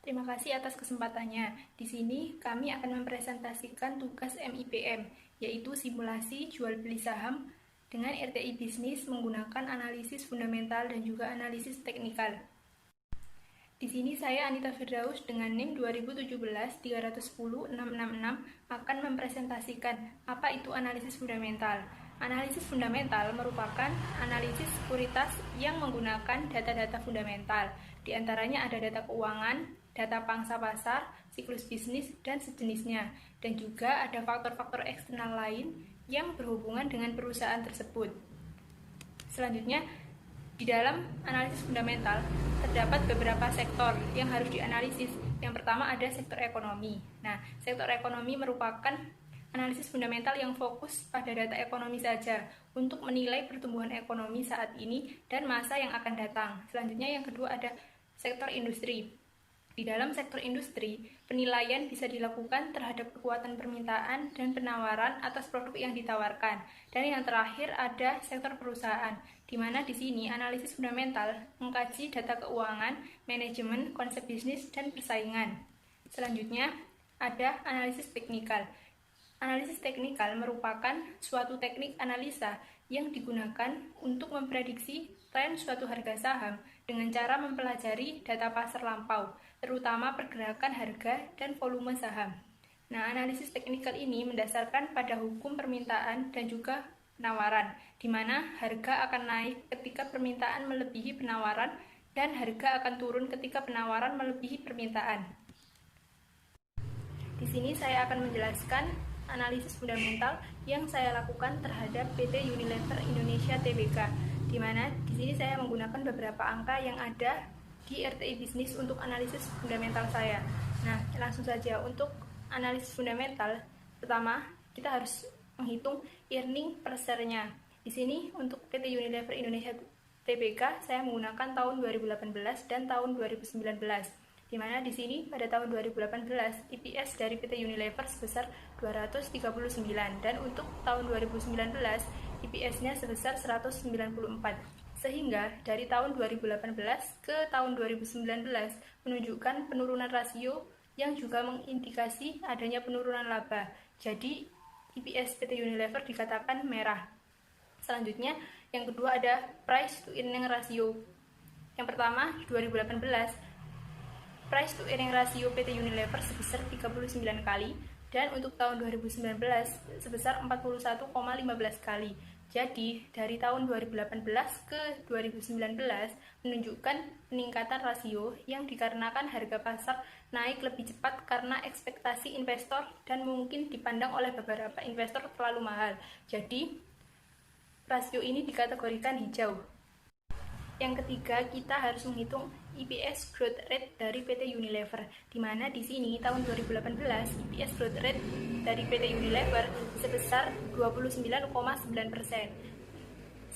Terima kasih atas kesempatannya. Di sini kami akan mempresentasikan tugas MIPM, yaitu simulasi jual beli saham dengan RTI bisnis menggunakan analisis fundamental dan juga analisis teknikal. Di sini saya Anita Firdaus dengan NIM 2017-310-666 akan mempresentasikan apa itu analisis fundamental. Analisis fundamental merupakan analisis sekuritas yang menggunakan data-data fundamental. Di antaranya ada data keuangan, data pangsa pasar, siklus bisnis, dan sejenisnya. Dan juga ada faktor-faktor eksternal lain yang berhubungan dengan perusahaan tersebut. Selanjutnya, di dalam analisis fundamental terdapat beberapa sektor yang harus dianalisis. Yang pertama ada sektor ekonomi. Nah, sektor ekonomi merupakan analisis fundamental yang fokus pada data ekonomi saja untuk menilai pertumbuhan ekonomi saat ini dan masa yang akan datang. Selanjutnya yang kedua ada sektor industri. Di dalam sektor industri, penilaian bisa dilakukan terhadap kekuatan permintaan dan penawaran atas produk yang ditawarkan. Dan yang terakhir ada sektor perusahaan, di mana di sini analisis fundamental mengkaji data keuangan, manajemen, konsep bisnis, dan persaingan. Selanjutnya ada analisis teknikal. Analisis teknikal merupakan suatu teknik analisa yang digunakan untuk memprediksi tren suatu harga saham dengan cara mempelajari data pasar lampau, terutama pergerakan harga dan volume saham. Nah, analisis teknikal ini mendasarkan pada hukum permintaan dan juga penawaran, di mana harga akan naik ketika permintaan melebihi penawaran dan harga akan turun ketika penawaran melebihi permintaan. Di sini saya akan menjelaskan analisis fundamental yang saya lakukan terhadap PT Unilever Indonesia Tbk, di mana di sini saya menggunakan beberapa angka yang ada di RTI bisnis untuk analisis fundamental saya. Nah, langsung saja untuk analisis fundamental. Pertama, kita harus menghitung earning per share-nya. Di sini untuk PT Unilever Indonesia Tbk saya menggunakan tahun 2018 dan tahun 2019. Di mana di sini pada tahun 2018 EPS dari PT Unilever sebesar 239 dan untuk tahun 2019 EPS-nya sebesar 194. Sehingga dari tahun 2018 ke tahun 2019 menunjukkan penurunan rasio yang juga mengindikasi adanya penurunan laba. Jadi EPS PT Unilever dikatakan merah. Selanjutnya yang kedua ada price to earning ratio. Yang pertama 2018 price to earning ratio PT Unilever sebesar 39 kali dan untuk tahun 2019 sebesar 41,15 kali. Jadi, dari tahun 2018 ke 2019 menunjukkan peningkatan rasio yang dikarenakan harga pasar naik lebih cepat karena ekspektasi investor dan mungkin dipandang oleh beberapa investor terlalu mahal. Jadi, rasio ini dikategorikan hijau. Yang ketiga, kita harus menghitung EPS growth rate dari PT Unilever, di mana di sini tahun 2018 EPS growth rate dari PT Unilever sebesar 29,9%.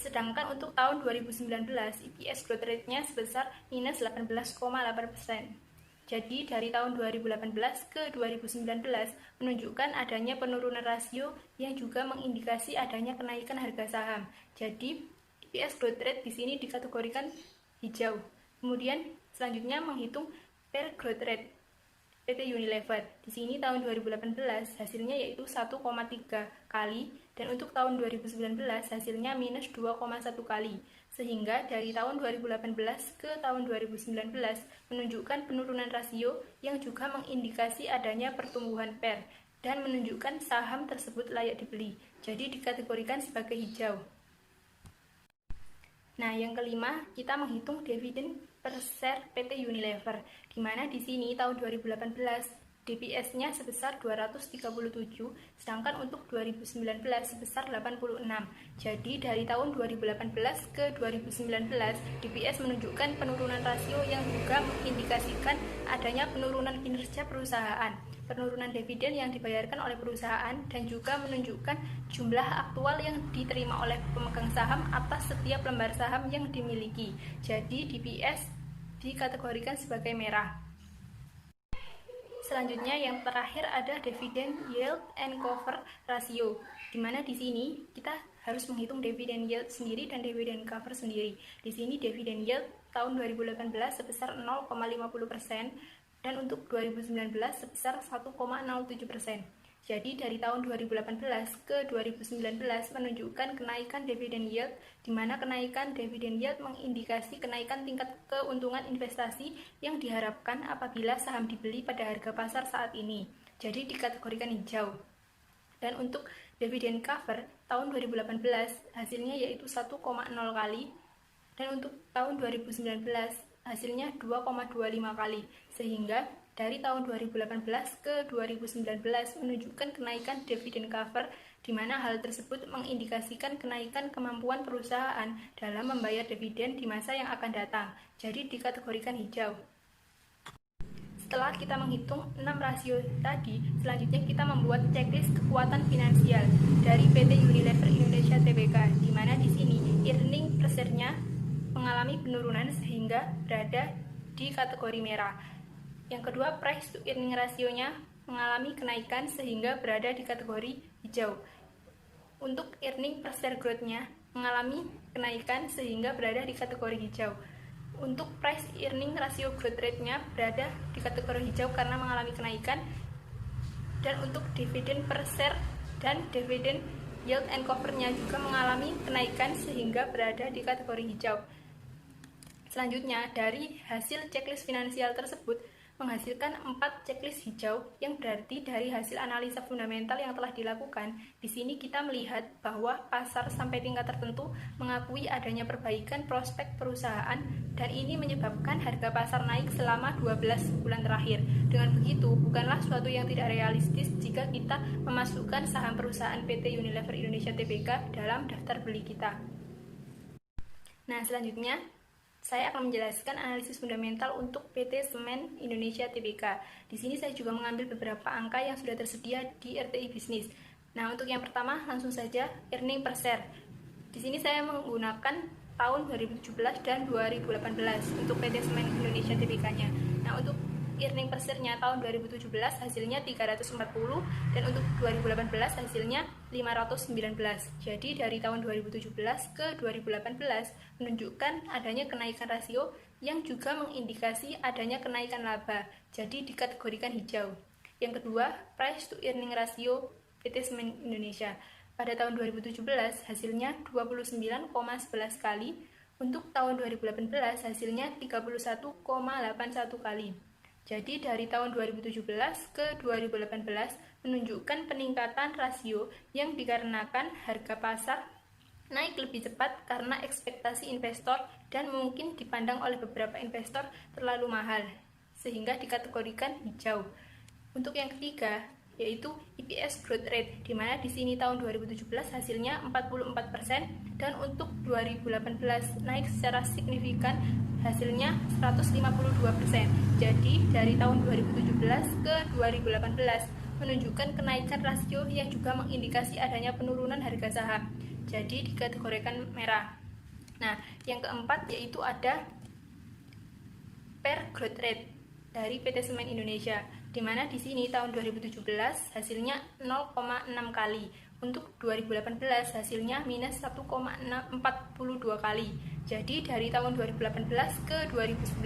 Sedangkan untuk tahun 2019 EPS growth rate-nya sebesar minus 18,8%. Jadi dari tahun 2018 ke 2019 menunjukkan adanya penurunan rasio yang juga mengindikasi adanya kenaikan harga saham. Jadi EPS growth rate di sini dikategorikan hijau. Kemudian selanjutnya menghitung per growth rate PT Unilever. Di sini tahun 2018 hasilnya yaitu 1,3 kali dan untuk tahun 2019 hasilnya minus 2,1 kali. Sehingga dari tahun 2018 ke tahun 2019 menunjukkan penurunan rasio yang juga mengindikasi adanya pertumbuhan per dan menunjukkan saham tersebut layak dibeli. Jadi dikategorikan sebagai hijau. Nah, yang kelima, kita menghitung dividen per share PT Unilever, di mana di sini tahun 2018 DPS-nya sebesar 237, sedangkan untuk 2019 sebesar 86. Jadi dari tahun 2018 ke 2019, DPS menunjukkan penurunan rasio yang juga mengindikasikan adanya penurunan kinerja perusahaan, penurunan dividen yang dibayarkan oleh perusahaan, dan juga menunjukkan jumlah aktual yang diterima oleh pemegang saham atas setiap lembar saham yang dimiliki. Jadi DPS dikategorikan sebagai merah. Selanjutnya yang terakhir ada dividend yield and cover ratio, di mana di sini kita harus menghitung dividend yield sendiri dan dividend cover sendiri. Di sini dividend yield tahun 2018 sebesar 0,50%, dan untuk 2019 sebesar 1,07%. Jadi dari tahun 2018 ke 2019 menunjukkan kenaikan dividen yield, di mana kenaikan dividen yield mengindikasi kenaikan tingkat keuntungan investasi yang diharapkan apabila saham dibeli pada harga pasar saat ini. Jadi dikategorikan hijau. Dan untuk dividen cover tahun 2018 hasilnya yaitu 1,0 kali, dan untuk tahun 2019 hasilnya 2,25 kali, sehingga dari tahun 2018 ke 2019 menunjukkan kenaikan dividen cover, di mana hal tersebut mengindikasikan kenaikan kemampuan perusahaan dalam membayar dividen di masa yang akan datang. Jadi dikategorikan hijau. Setelah kita menghitung 6 rasio tadi, selanjutnya kita membuat checklist kekuatan finansial dari PT Unilever Indonesia Tbk, di mana di sini earning per share-nya mengalami penurunan sehingga berada di kategori merah. Yang kedua, price to earning ratio-nya mengalami kenaikan sehingga berada di kategori hijau. Untuk earning per share growth-nya mengalami kenaikan sehingga berada di kategori hijau. Untuk price earning ratio growth rate-nya berada di kategori hijau karena mengalami kenaikan. Dan untuk dividen per share dan dividen yield and cover-nya juga mengalami kenaikan sehingga berada di kategori hijau. Selanjutnya, dari hasil checklist finansial tersebut menghasilkan 4 checklist hijau, yang berarti dari hasil analisa fundamental yang telah dilakukan. Di sini kita melihat bahwa pasar sampai tingkat tertentu mengakui adanya perbaikan prospek perusahaan, dan ini menyebabkan harga pasar naik selama 12 bulan terakhir. Dengan begitu, bukanlah suatu yang tidak realistis jika kita memasukkan saham perusahaan PT Unilever Indonesia Tbk dalam daftar beli kita. Nah, selanjutnya saya akan menjelaskan analisis fundamental untuk PT Semen Indonesia Tbk. Di sini saya juga mengambil beberapa angka yang sudah tersedia di RTI Bisnis. Nah, untuk yang pertama langsung saja earning per share. Di sini saya menggunakan tahun 2017 dan 2018 untuk PT Semen Indonesia Tbk-nya. Nah, untuk earning per share-nya tahun 2017 hasilnya 340, dan untuk 2018 hasilnya 519. Jadi dari tahun 2017 ke 2018 menunjukkan adanya kenaikan rasio yang juga mengindikasi adanya kenaikan laba. Jadi dikategorikan hijau. Yang kedua, price to earning ratio PT Semen Indonesia. Pada tahun 2017 hasilnya 29,11 kali. Untuk tahun 2018 hasilnya 31,81 kali. Jadi dari tahun 2017 ke 2018 menunjukkan peningkatan rasio yang dikarenakan harga pasar naik lebih cepat karena ekspektasi investor dan mungkin dipandang oleh beberapa investor terlalu mahal, sehingga dikategorikan hijau. Untuk yang ketiga yaitu EPS growth rate, di mana di sini tahun 2017 hasilnya 44%, dan untuk 2018 naik secara signifikan hasilnya 152%. Jadi dari tahun 2017 ke 2018 menunjukkan kenaikan rasio yang juga mengindikasi adanya penurunan harga saham. Jadi dikategorikan merah. Nah, yang keempat yaitu ada per growth rate dari PT Semen Indonesia, di mana di sini tahun 2017 hasilnya 0,6 kali. Untuk 2018 hasilnya minus 1,42 kali. Jadi dari tahun 2018 ke 2019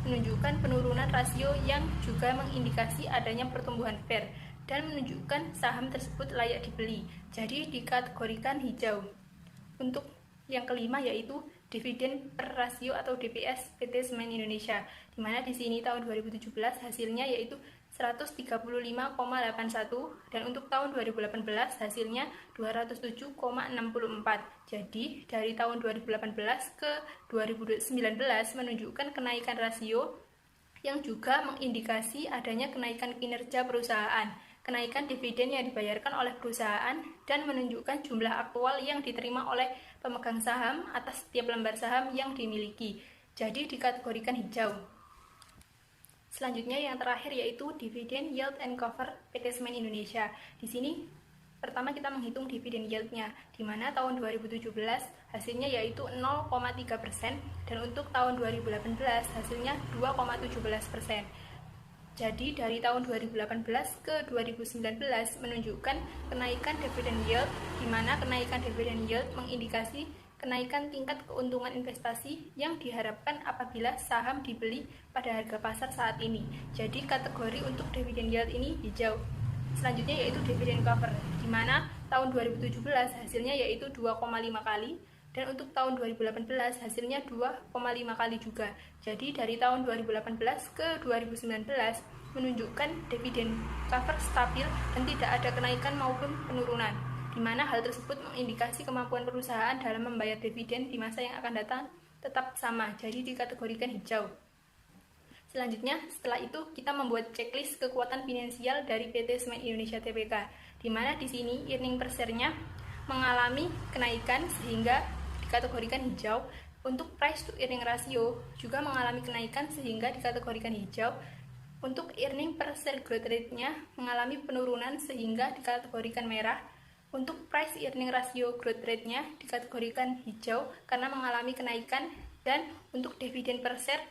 menunjukkan penurunan rasio yang juga mengindikasi adanya pertumbuhan fair dan menunjukkan saham tersebut layak dibeli. Jadi dikategorikan hijau. Untuk yang kelima yaitu dividen per rasio atau DPS PT Semen Indonesia, di mana di sini tahun 2017 hasilnya yaitu 135,81, dan untuk tahun 2018 hasilnya 207,64. Jadi dari tahun 2018 ke 2019 menunjukkan kenaikan rasio yang juga mengindikasi adanya kenaikan kinerja perusahaan, kenaikan dividen yang dibayarkan oleh perusahaan, dan menunjukkan jumlah aktual yang diterima oleh pemegang saham atas setiap lembar saham yang dimiliki. Jadi dikategorikan hijau. Selanjutnya yang terakhir yaitu dividen yield and cover PT Semen Indonesia. Di sini pertama kita menghitung dividen yield-nya, di mana tahun 2017 hasilnya yaitu 0,3%, dan untuk tahun 2018 hasilnya 2,17%. Jadi dari tahun 2018 ke 2019 menunjukkan kenaikan dividen yield, di mana kenaikan dividen yield mengindikasi kenaikan tingkat keuntungan investasi yang diharapkan apabila saham dibeli pada harga pasar saat ini. Jadi kategori untuk dividend yield ini hijau. Selanjutnya yaitu dividend cover, di mana tahun 2017 hasilnya yaitu 2,5 kali, dan untuk tahun 2018 hasilnya 2,5 kali juga. Jadi dari tahun 2018 ke 2019 menunjukkan dividen cover stabil dan tidak ada kenaikan maupun penurunan, di mana hal tersebut mengindikasi kemampuan perusahaan dalam membayar dividen di masa yang akan datang tetap sama, jadi dikategorikan hijau. Selanjutnya, setelah itu kita membuat checklist kekuatan finansial dari PT Semen Indonesia Tbk, di mana di sini earning per share-nya mengalami kenaikan sehingga dikategorikan hijau. Untuk price to earning ratio juga mengalami kenaikan sehingga dikategorikan hijau. Untuk earning per share growth rate-nya mengalami penurunan sehingga dikategorikan merah. Untuk price earning ratio growth rate-nya dikategorikan hijau karena mengalami kenaikan, dan untuk dividen per share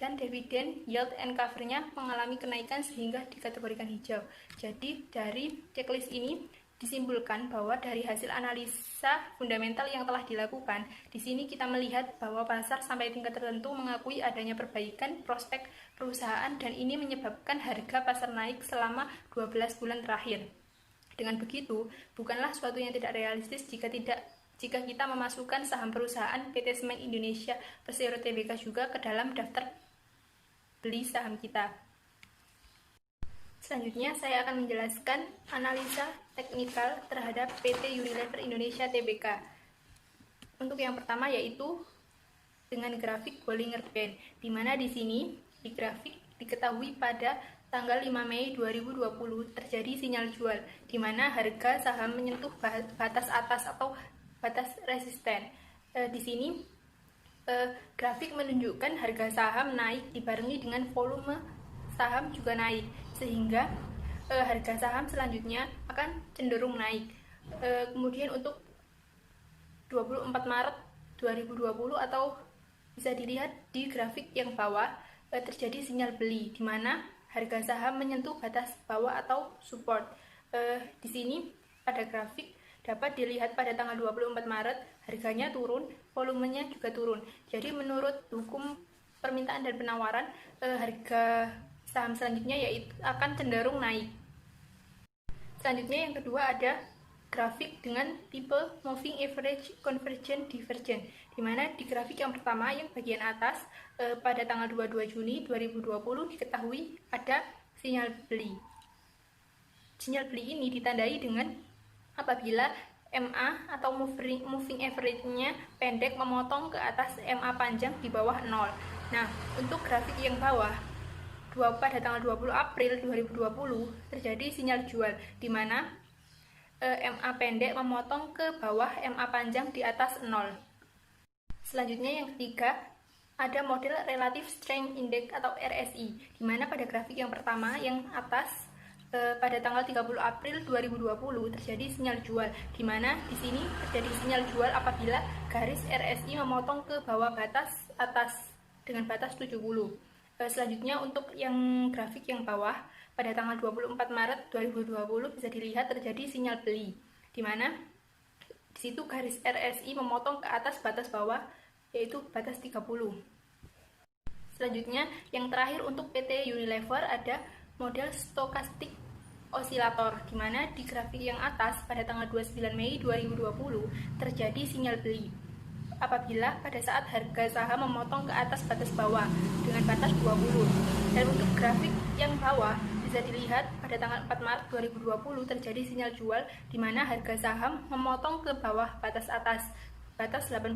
dan dividen yield and cover-nya mengalami kenaikan sehingga dikategorikan hijau. Jadi dari checklist ini disimpulkan bahwa dari hasil analisa fundamental yang telah dilakukan, di sini kita melihat bahwa pasar sampai tingkat tertentu mengakui adanya perbaikan prospek perusahaan, dan ini menyebabkan harga pasar naik selama 12 bulan terakhir. Dengan begitu, bukanlah suatu yang tidak realistis jika kita memasukkan saham perusahaan PT Semen Indonesia Persero Tbk juga ke dalam daftar beli saham kita. Selanjutnya saya akan menjelaskan analisa teknikal terhadap PT Unilever Indonesia Tbk. Untuk yang pertama yaitu dengan grafik Bollinger Band, di mana di sini di grafik diketahui pada tanggal 5 Mei 2020 terjadi sinyal jual, di mana harga saham menyentuh batas atas atau batas resisten. Di sini grafik menunjukkan harga saham naik dibarengi dengan volume saham juga naik, sehingga harga saham selanjutnya akan cenderung naik. Kemudian untuk 24 Maret 2020 atau bisa dilihat di grafik yang bawah terjadi sinyal beli, di mana harga saham menyentuh batas bawah atau support. Di sini pada grafik dapat dilihat pada tanggal 24 Maret harganya turun, volumenya juga turun. Jadi menurut hukum permintaan dan penawaran, harga saham selanjutnya yaitu akan cenderung naik. Selanjutnya yang kedua ada grafik dengan tipe moving average convergent divergent, di mana di grafik yang pertama yang bagian atas pada tanggal 22 Juni 2020 diketahui ada sinyal beli. Sinyal beli ini ditandai dengan apabila MA atau moving average-nya pendek memotong ke atas MA panjang di bawah 0. Nah, untuk grafik yang bawah pada tanggal 20 April 2020 terjadi sinyal jual, di mana MA pendek memotong ke bawah MA panjang di atas 0. Selanjutnya yang ketiga ada model Relative Strength Index atau RSI, di mana pada grafik yang pertama yang atas pada tanggal 30 April 2020 terjadi sinyal jual, di mana di sini terjadi sinyal jual apabila garis RSI memotong ke bawah batas atas dengan batas 70. Selanjutnya untuk yang grafik yang bawah pada tanggal 24 Maret 2020 bisa dilihat terjadi sinyal beli, di mana di situ garis RSI memotong ke atas batas bawah yaitu batas 30. Selanjutnya yang terakhir untuk PT Unilever ada model stokastik osilator, di mana di grafik yang atas pada tanggal 29 Mei 2020 terjadi sinyal beli apabila pada saat harga saham memotong ke atas batas bawah dengan batas 20. Dan untuk grafik yang bawah bisa dilihat pada tanggal 4 Maret 2020 terjadi sinyal jual, di mana harga saham memotong ke bawah batas atas batas 80.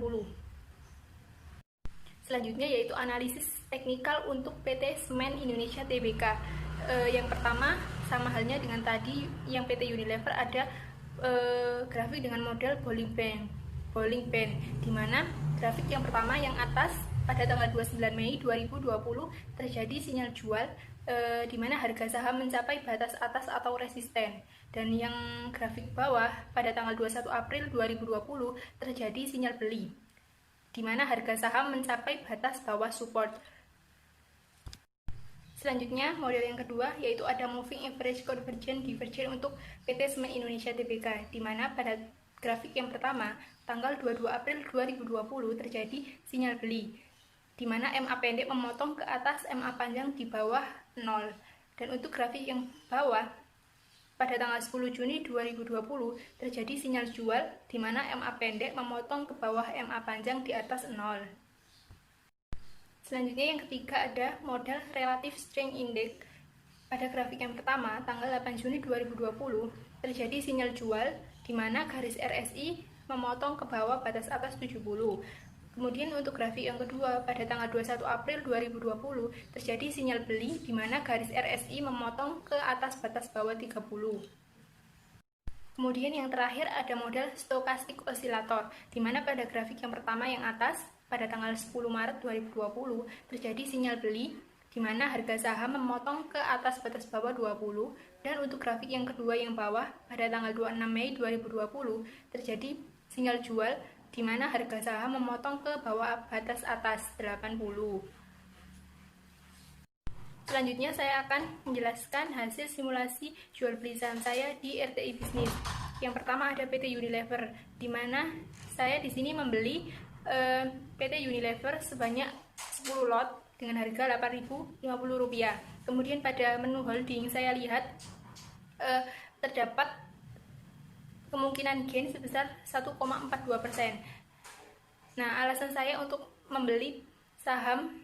Selanjutnya yaitu analisis teknikal untuk PT Semen Indonesia Tbk. Yang pertama sama halnya dengan tadi yang PT Unilever ada grafik dengan model Bollinger Band, di mana grafik yang pertama yang atas pada tanggal 29 Mei 2020 terjadi sinyal jual, di mana harga saham mencapai batas atas atau resisten, dan yang grafik bawah pada tanggal 21 April 2020 terjadi sinyal beli, di mana harga saham mencapai batas bawah support. Selanjutnya, model yang kedua yaitu ada moving average convergent divergent untuk PT Semen Indonesia Tbk, di mana pada grafik yang pertama, tanggal 22 April 2020 terjadi sinyal beli, di mana MA pendek memotong ke atas MA panjang di bawah 0. Dan untuk grafik yang bawah, pada tanggal 10 Juni 2020 terjadi sinyal jual, di mana MA pendek memotong ke bawah MA panjang di atas 0. Selanjutnya yang ketiga ada model Relative Strength Index. Pada grafik yang pertama, tanggal 8 Juni 2020 terjadi sinyal jual, di mana garis RSI memotong ke bawah batas atas 70. Kemudian untuk grafik yang kedua, pada tanggal 21 April 2020 terjadi sinyal beli, di mana garis RSI memotong ke atas batas bawah 30. Kemudian yang terakhir ada model Stochastic Oscillator, di mana pada grafik yang pertama yang atas, pada tanggal 10 Maret 2020 terjadi sinyal beli, di mana harga saham memotong ke atas batas bawah 20, dan untuk grafik yang kedua yang bawah, pada tanggal 26 Mei 2020 terjadi sinyal jual, di mana harga saham memotong ke bawah batas atas 80. Selanjutnya saya akan menjelaskan hasil simulasi jual beli saham saya di RTI Bisnis. Yang pertama ada PT Unilever, di mana saya di sini membeli PT Unilever sebanyak 10 lot dengan harga Rp8.050. Kemudian pada menu holding saya lihat terdapat kemungkinan gain sebesar 1,42%. Nah, alasan saya untuk membeli saham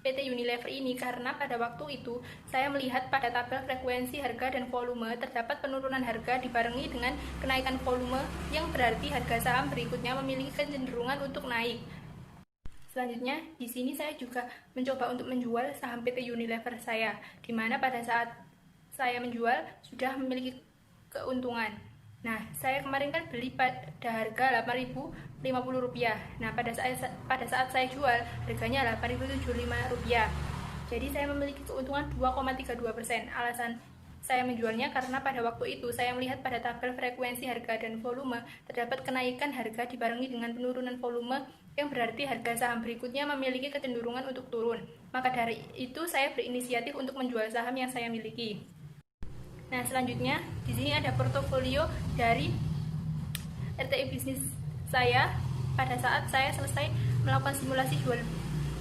PT Unilever ini karena pada waktu itu saya melihat pada tabel frekuensi harga dan volume terdapat penurunan harga dibarengi dengan kenaikan volume, yang berarti harga saham berikutnya memiliki kecenderungan untuk naik. Selanjutnya, di sini saya juga mencoba untuk menjual saham PT Unilever saya, di mana pada saat saya menjual sudah memiliki keuntungan. Nah, saya kemarin kan beli pada harga Rp8.050. Nah, pada saat saya jual harganya Rp8.075. Jadi saya memiliki keuntungan 2,32%. Alasan saya menjualnya karena pada waktu itu saya melihat pada tabel frekuensi harga dan volume terdapat kenaikan harga dibarengi dengan penurunan volume, yang berarti harga saham berikutnya memiliki kecenderungan untuk turun. Maka dari itu saya berinisiatif untuk menjual saham yang saya miliki. Nah, selanjutnya di sini ada portofolio dari RTI Bisnis saya pada saat saya selesai melakukan simulasi jual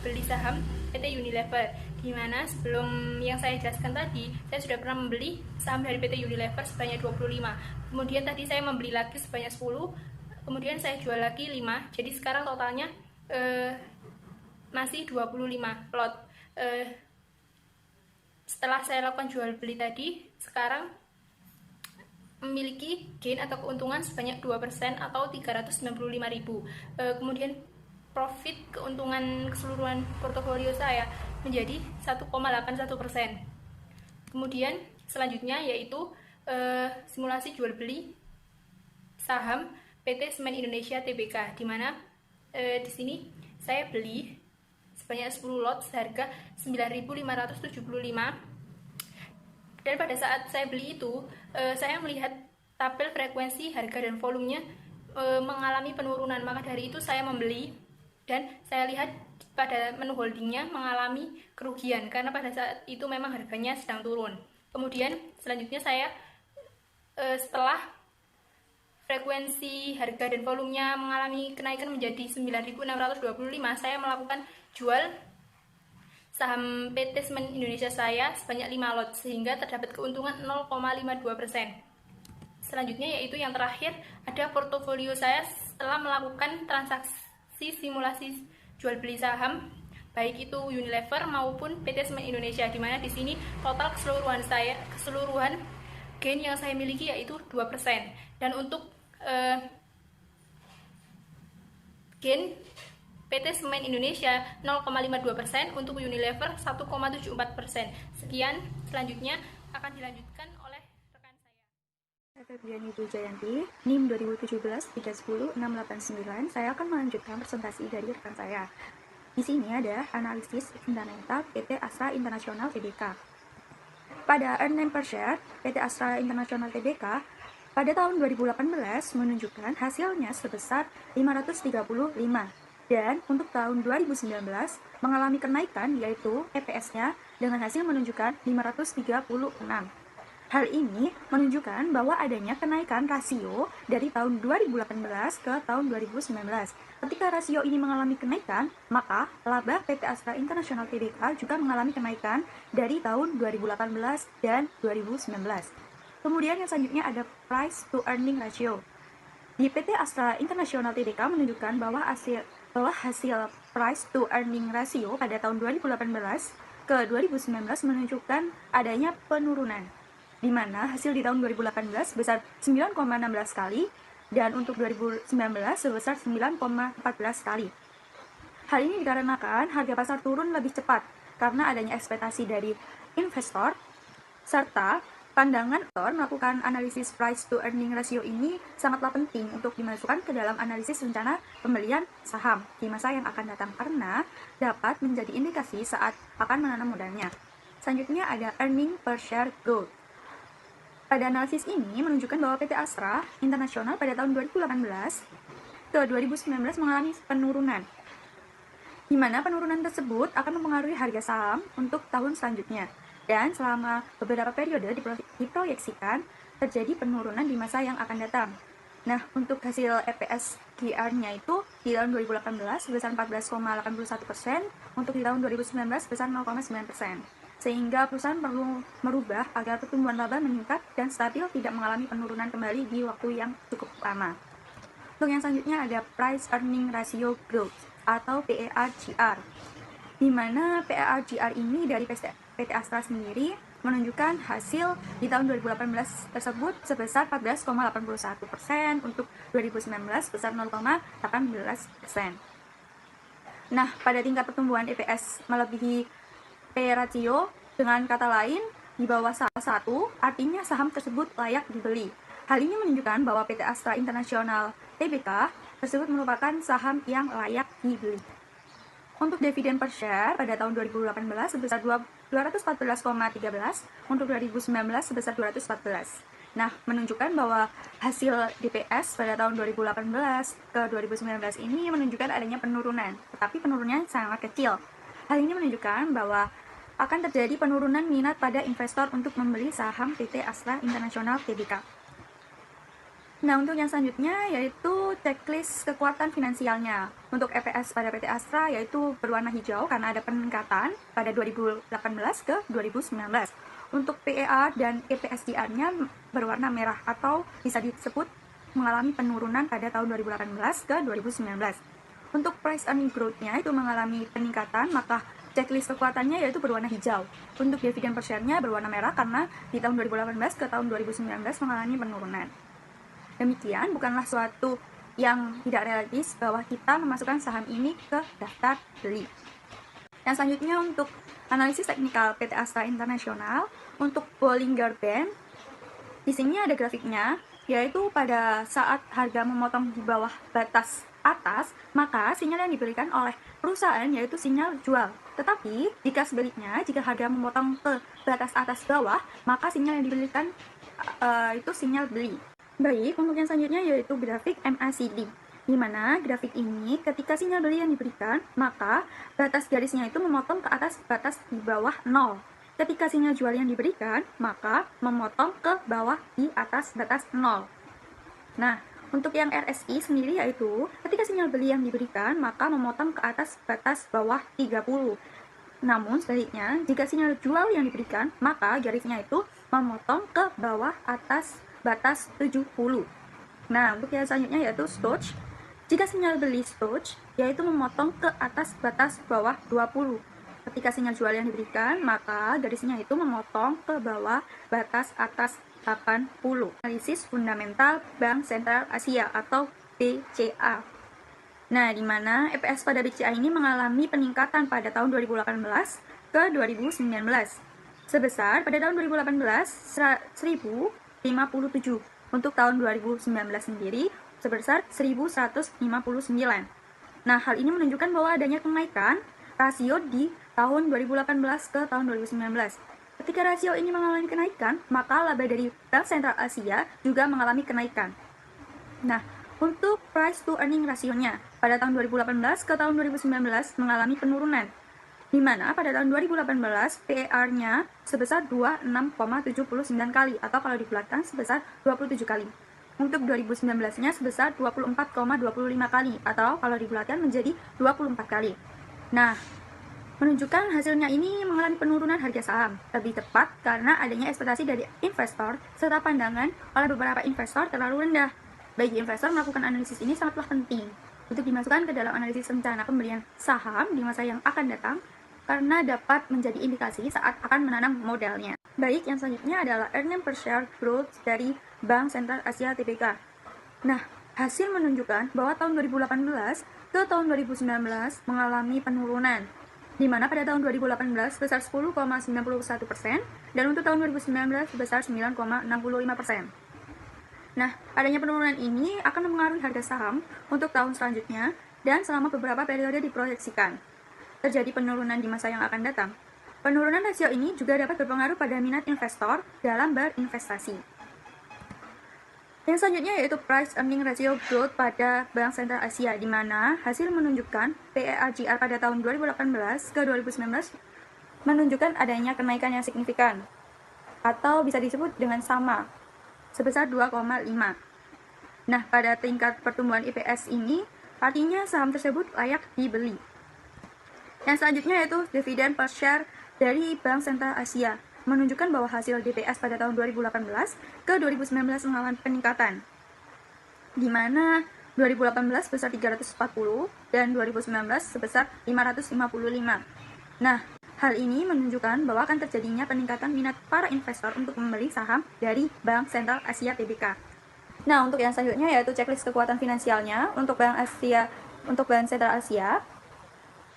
beli saham PT Unilever, di mana sebelum yang saya jelaskan tadi, saya sudah pernah membeli saham dari PT Unilever sebanyak 25. Kemudian tadi saya membeli lagi sebanyak 10, kemudian saya jual lagi 5. Jadi sekarang totalnya masih 25 lot. Setelah saya lakukan jual beli tadi, sekarang memiliki gain atau keuntungan sebanyak 2% atau 395.000. Kemudian profit keuntungan keseluruhan portofolio saya menjadi 1,81%. Kemudian selanjutnya yaitu simulasi jual beli saham PT Semen Indonesia Tbk, di mana di sini saya beli sebanyak 10 lot seharga Rp9.575. Dan pada saat saya beli itu, saya melihat tabel frekuensi harga dan volumenya mengalami penurunan. Maka dari itu saya membeli, dan saya lihat pada menu holdingnya mengalami kerugian karena pada saat itu memang harganya sedang turun. Kemudian selanjutnya saya setelah frekuensi harga dan volumenya mengalami kenaikan menjadi 9.625, saya melakukan jual saham PT Semen Indonesia saya sebanyak 5 lot, sehingga terdapat keuntungan 0,52%. Selanjutnya yaitu yang terakhir ada portofolio saya setelah melakukan transaksi simulasi jual beli saham baik itu Unilever maupun PT Semen Indonesia, di mana di sini total keseluruhan gain yang saya miliki yaitu 2%. Dan untuk gain PT Semen Indonesia 0,52%, untuk Unilever 1,74%. Sekian, selanjutnya akan dilanjutkan oleh rekan saya. Febriani Jayanti, NIM 2017-310-689. Saya akan melanjutkan presentasi dari rekan saya. Di sini ada analisis fundamental PT Astra International Tbk. Pada earnings per share, PT Astra International Tbk pada tahun 2018 menunjukkan hasilnya sebesar 535. Dan untuk tahun 2019 mengalami kenaikan, yaitu EPS-nya dengan hasil menunjukkan 536. Hal ini menunjukkan bahwa adanya kenaikan rasio dari tahun 2018 ke tahun 2019. Ketika rasio ini mengalami kenaikan, maka laba PT Astra International Tbk juga mengalami kenaikan dari tahun 2018 dan 2019. Kemudian yang selanjutnya ada price to earning ratio. Di PT Astra International Tbk menunjukkan bahwa hasil price to earning ratio pada tahun 2018 ke 2019 menunjukkan adanya penurunan, di mana hasil di tahun 2018 sebesar 9,16 kali dan untuk 2019 sebesar 9,14 kali. Hal ini dikarenakan harga pasar turun lebih cepat karena adanya ekspektasi dari investor serta pandangan investor melakukan analisis price to earning ratio ini sangatlah penting untuk dimasukkan ke dalam analisis rencana pembelian saham di masa yang akan datang karena dapat menjadi indikasi saat akan menanam modalnya. Selanjutnya ada earning per share growth. Pada analisis ini menunjukkan bahwa PT Astra International pada tahun 2018 ke 2019 mengalami penurunan, di mana penurunan tersebut akan mempengaruhi harga saham untuk tahun selanjutnya. Dan selama beberapa periode diproyeksikan terjadi penurunan di masa yang akan datang. Nah, untuk hasil EPS GR-nya itu di tahun 2018 sebesar 14,81%, untuk di tahun 2019 sebesar 0,9%. Sehingga perusahaan perlu merubah agar pertumbuhan laba meningkat dan stabil, tidak mengalami penurunan kembali di waktu yang cukup lama. Untuk yang selanjutnya ada Price Earning Ratio Growth atau PERGR, di mana PERGR ini dari PT Astra sendiri menunjukkan hasil di tahun 2018 tersebut sebesar 14,81%, untuk 2019 sebesar 0,18%. Nah, pada tingkat pertumbuhan EPS melebihi P ratio, dengan kata lain di bawah salah satu, artinya saham tersebut layak dibeli. Hal ini menunjukkan bahwa PT Astra International Tbk tersebut merupakan saham yang layak dibeli. Untuk dividen per share pada tahun 2018 sebesar 214,13, untuk 2019 sebesar 214. Nah, menunjukkan bahwa hasil DPS pada tahun 2018 ke 2019 ini menunjukkan adanya penurunan, tetapi penurunannya sangat kecil. Hal ini menunjukkan bahwa akan terjadi penurunan minat pada investor untuk membeli saham PT Astra International Tbk. Nah, untuk yang selanjutnya yaitu checklist kekuatan finansialnya. Untuk EPS pada PT Astra yaitu berwarna hijau karena ada peningkatan pada 2018 ke 2019. Untuk PER dan EPSDR-nya berwarna merah atau bisa disebut mengalami penurunan pada tahun 2018 ke 2019. Untuk price earning growth-nya itu mengalami peningkatan, maka checklist kekuatannya yaitu berwarna hijau. Untuk dividen per share-nya berwarna merah karena di tahun 2018 ke tahun 2019 mengalami penurunan. Demikian bukanlah suatu yang tidak realistis bahwa kita memasukkan saham ini ke daftar beli. Yang selanjutnya untuk analisis teknikal PT Astra International, untuk Bollinger Band, di sini ada grafiknya, yaitu pada saat harga memotong di bawah batas atas, maka sinyal yang diberikan oleh perusahaan yaitu sinyal jual. Tetapi jika sebaliknya, jika harga memotong ke batas atas bawah, maka sinyal yang diberikan itu sinyal beli. Baik, untuk yang selanjutnya yaitu grafik MACD, di mana grafik ini ketika sinyal beli yang diberikan, maka batas garisnya itu memotong ke atas batas di bawah 0. Ketika sinyal jual yang diberikan, maka memotong ke bawah di atas batas 0. Nah, untuk yang RSI sendiri yaitu ketika sinyal beli yang diberikan, maka memotong ke atas batas bawah 30. Namun sebaliknya, jika sinyal jual yang diberikan, maka garisnya itu memotong ke bawah atas batas 70. Nah, untuk yang selanjutnya yaitu Stoch. Jika sinyal beli Stoch, yaitu memotong ke atas batas bawah 20. Ketika sinyal jual yang diberikan, maka garisnya itu memotong ke bawah batas atas 80. Analisis fundamental Bank Sentral Asia atau BCA. Nah, di mana EPS pada BCA ini mengalami peningkatan pada tahun 2018 ke 2019. Sebesar pada tahun 2018 1057. Untuk tahun 2019 sendiri sebesar 1159. Nah, hal ini menunjukkan bahwa adanya kenaikan rasio di tahun 2018 ke tahun 2019. Ketika rasio ini mengalami kenaikan, maka laba dari Bank Sentral Asia juga mengalami kenaikan. Nah, untuk price to earning rasionya pada tahun 2018 ke tahun 2019 mengalami penurunan. di mana pada tahun 2018 PER-nya sebesar 26,79 kali atau kalau dibulatkan sebesar 27 kali. Untuk 2019-nya sebesar 24,25 kali atau kalau dibulatkan menjadi 24 kali. Nah, menunjukkan hasilnya ini mengalami penurunan harga saham, lebih tepat karena adanya ekspektasi dari investor serta pandangan oleh beberapa investor terlalu rendah. Bagi investor melakukan analisis ini sangatlah penting untuk dimasukkan ke dalam analisis rencana pembelian saham di masa yang akan datang karena dapat menjadi indikasi saat akan menanam modalnya. Baik, yang selanjutnya adalah earnings per share growth dari Bank Sentral Asia TBK. Nah, hasil menunjukkan bahwa tahun 2018 ke tahun 2019 mengalami penurunan, di mana pada tahun 2018 sebesar 10,91% dan untuk tahun 2019 sebesar 9,65%. Nah, adanya penurunan ini akan mempengaruhi harga saham untuk tahun selanjutnya dan selama beberapa periode diproyeksikan terjadi penurunan di masa yang akan datang. Penurunan rasio ini juga dapat berpengaruh pada minat investor dalam berinvestasi. Yang selanjutnya yaitu price earning ratio growth pada Bank Sentral Asia, di mana hasil menunjukkan PERGR pada tahun 2018 ke 2019 menunjukkan adanya kenaikan yang signifikan atau bisa disebut dengan sama sebesar 2,5. Nah, pada tingkat pertumbuhan IPS ini artinya saham tersebut layak dibeli. Yang selanjutnya yaitu dividen per share dari Bank Sentral Asia, menunjukkan bahwa hasil DPS pada tahun 2018 ke 2019 mengalami peningkatan, di mana 2018 sebesar 340 dan 2019 sebesar 555. Nah, hal ini menunjukkan bahwa akan terjadinya peningkatan minat para investor untuk membeli saham dari Bank Sentral Asia TBK. Nah, untuk yang selanjutnya yaitu checklist kekuatan finansialnya untuk Bank Sentral Asia.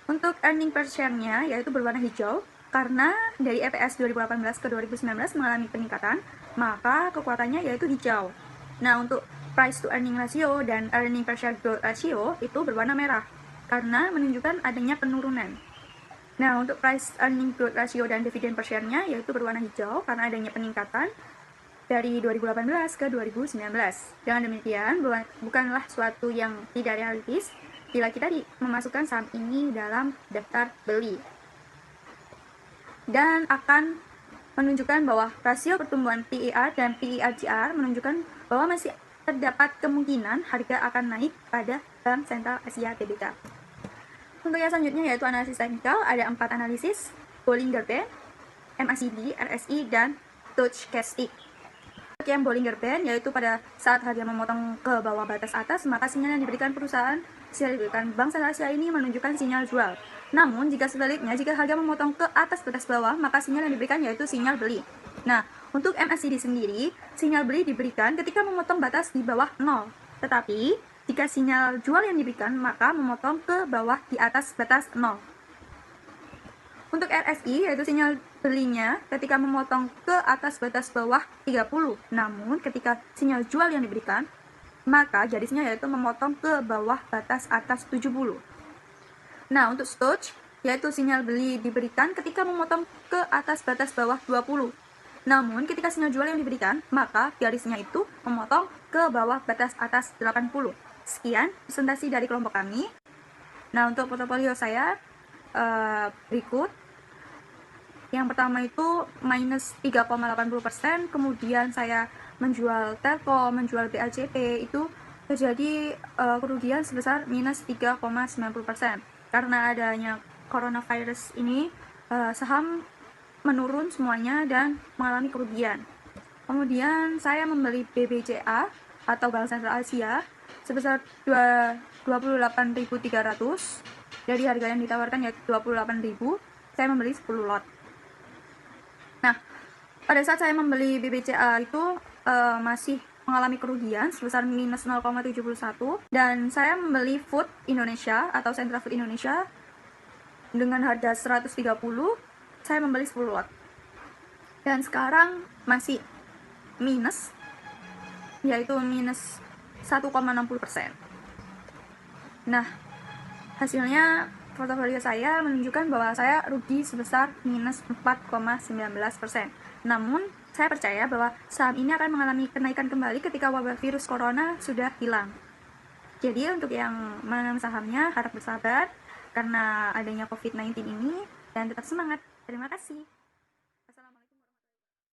Untuk earning per share-nya yaitu berwarna hijau karena dari EPS 2018 ke 2019 mengalami peningkatan, maka kekuatannya yaitu hijau. Nah, untuk price to earning ratio dan earning per share growth ratio itu berwarna merah karena menunjukkan adanya penurunan. Nah, untuk price earning growth ratio dan dividen per share-nya yaitu berwarna hijau karena adanya peningkatan dari 2018 ke 2019. Dengan demikian, bukanlah suatu yang tidak realistis bila kita memasukkan saham ini dalam daftar beli. Dan akan menunjukkan bahwa rasio pertumbuhan PER dan PERGR menunjukkan bahwa masih terdapat kemungkinan harga akan naik pada Bank Sentral Asia TBK. Untuk yang selanjutnya yaitu analisis teknikal, ada 4 analisis: Bollinger Band, MACD, RSI, dan Stochastic. Untuk yang Bollinger Band yaitu pada saat harga memotong ke bawah batas atas, maka sinyal yang diberikan perusahaan Bank Sentral Asia ini menunjukkan sinyal jual. Namun, jika sebaliknya, jika harga memotong ke atas batas bawah, maka sinyal yang diberikan yaitu sinyal beli. Nah, untuk MACD sendiri, sinyal beli diberikan ketika memotong batas di bawah 0. Tetapi, jika sinyal jual yang diberikan, maka memotong ke bawah di atas batas 0. Untuk RSI, yaitu sinyal belinya ketika memotong ke atas batas bawah 30. Namun, ketika sinyal jual yang diberikan, maka garisnya yaitu memotong ke bawah batas atas 70. Nah, untuk Stoch, yaitu sinyal beli diberikan ketika memotong ke atas batas bawah 20. Namun, ketika sinyal jual yang diberikan, maka garisnya itu memotong ke bawah batas atas 80. Sekian presentasi dari kelompok kami. Nah, untuk portofolio saya berikut. Yang pertama itu minus 3,80%, kemudian saya menjual Telkom, menjual BACP, itu terjadi kerugian sebesar minus 3,90%. Karena adanya coronavirus ini, saham menurun semuanya dan mengalami kerugian. Kemudian saya membeli BBCA atau Bank Sentral Asia sebesar 28.300. Dari harga yang ditawarkan yaitu 28.000, saya membeli 10 lot. Nah, pada saat saya membeli BBCA itu masih mengalami kerugian sebesar minus 0,71, dan saya membeli Food Indonesia atau Central Food Indonesia dengan harga 130, saya membeli 10 lot. Dan sekarang masih minus, yaitu minus 1,60%. Nah, hasilnya portofolio saya menunjukkan bahwa saya rugi sebesar minus 4,19%. Namun, saya percaya bahwa saham ini akan mengalami kenaikan kembali ketika wabah virus corona sudah hilang. Jadi, untuk yang menanam sahamnya harap bersabar karena adanya COVID-19 ini, dan tetap semangat. Terima kasih.